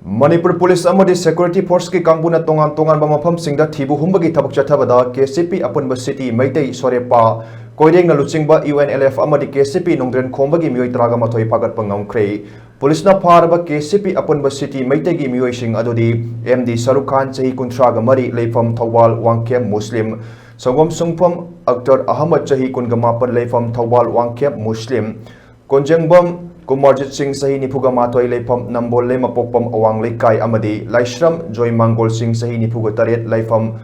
Manipur Police amadi Security Force ki kangbuna tongan mafam singda thibu humbagi thabak chathabada KCP apunba city maitei sorepa koireng na luchingba UNLF amadi KCP nongdren khombagi mioi traga mathoi pagat pangamkhre Police na pharba KCP apunba city maitei gi mioi sing adodi MD Saruk Khan chahi kuntraga mari leifam Thawal Wangkem Muslim Sangom sungpham Actor Ahmad chahi kungamapan leifam Thawal Wangkem Muslim Konjengbam Kumarjit Singh sahi nipuga matoi leifam nambol le mapokpam awang lekai amadi Laishram Joy Mangol Singh sahi nipuga taret leifam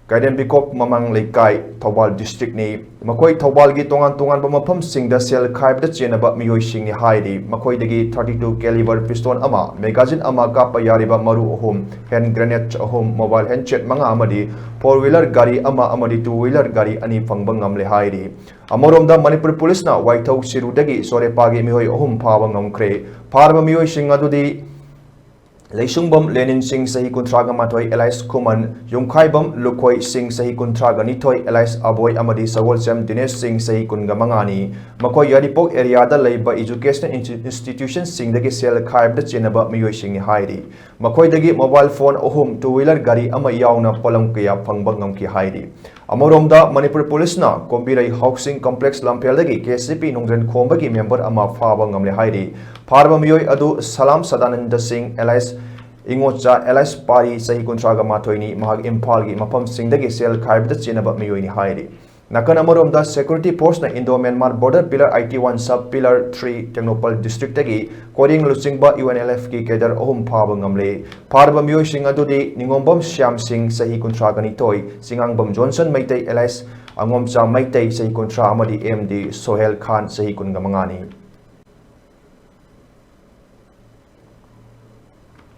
Kaiden Bikop mamang lekai Thawal district ni makoi Thawal gi tongan ba mafam singda sel khaib da chenaba mioi sing ni haidi makoi dagi 32 caliber pistol ama magazine ama ka payariba maru ohum hand grenade ohum mobile handset manga amadi 4-wheeler gari ama amadi 2-wheeler gari ani fangbang ngamle haidi Amoromda Manipur Police na waithau sirudagi sorepagi mihoi ohum phaba ngamkhre pharba mioi sing adudi Leisungbam Lenin Singh sahi kuntraga mathoi Elias Kuman Yungkhaibam Lukhoi Singh sahi kuntraga nithoi Elias Aboy amadi Sagolsem Dinesh Singh sahi kunga mangani makoi Yaripok area da leiba educational institutions sing dagi sel khaib da chenaba mioi sing hairi makoi dagi mobile phone ohum 2-wheeler gari ama yauna polam kya phangba ngamki hairi Amoromda Manipur Police na Kombirai Housing Complex Lampel dagi KCP nongren khombagi member ama phaba ngamle hairi pharba mioi adu Salam Sadananda Singh Elias Ingocha Elias Pari sahi kuntraga mathoini mahag Imphal gi mafam singdagi sel khaib da chenaba mioi ni hairi Nakan Amoromda Security Force na Indo-Myanmar Border Pillar IT1 Sub Pillar 3 Technopal District tagi Koring Luchingba UNLF ki kedar ohum phaba ngamle pharba mioi sing adudi Ningombam Syam Singh sahi kuntraga nitoi Singangbam Johnson Maitei Elias Angomcha Maitei sahi kuntra amadi MD Sohel Khan sahi kunga mangani